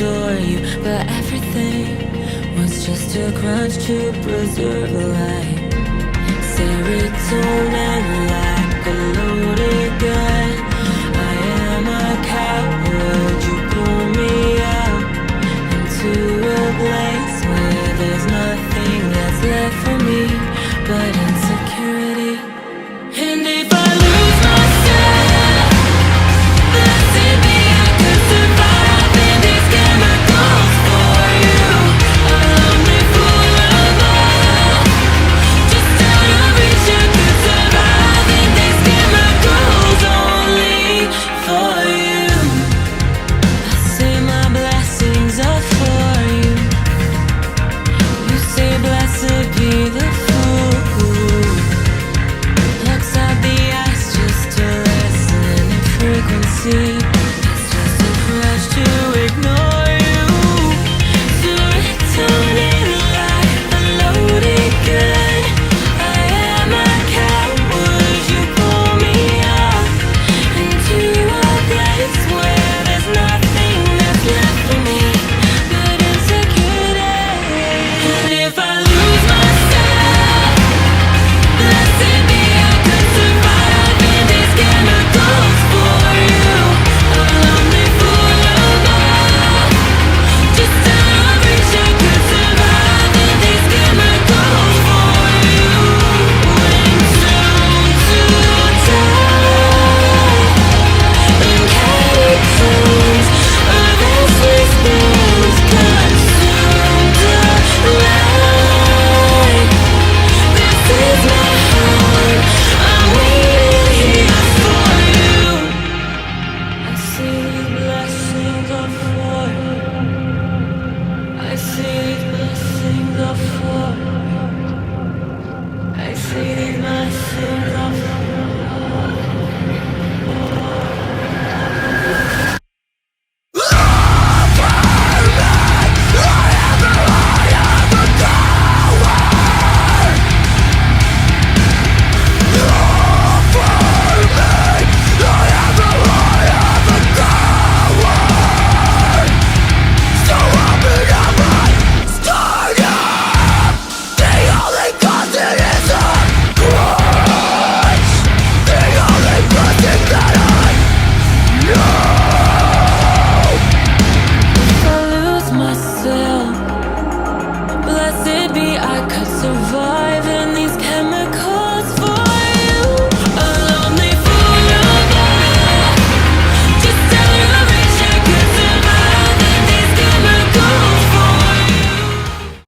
adore you, but everything was just a crutch to preserve a life. Serotonin like a loaded gun. I am a coward. You pull me out into a place where there's nothing that's left for me but insecurity.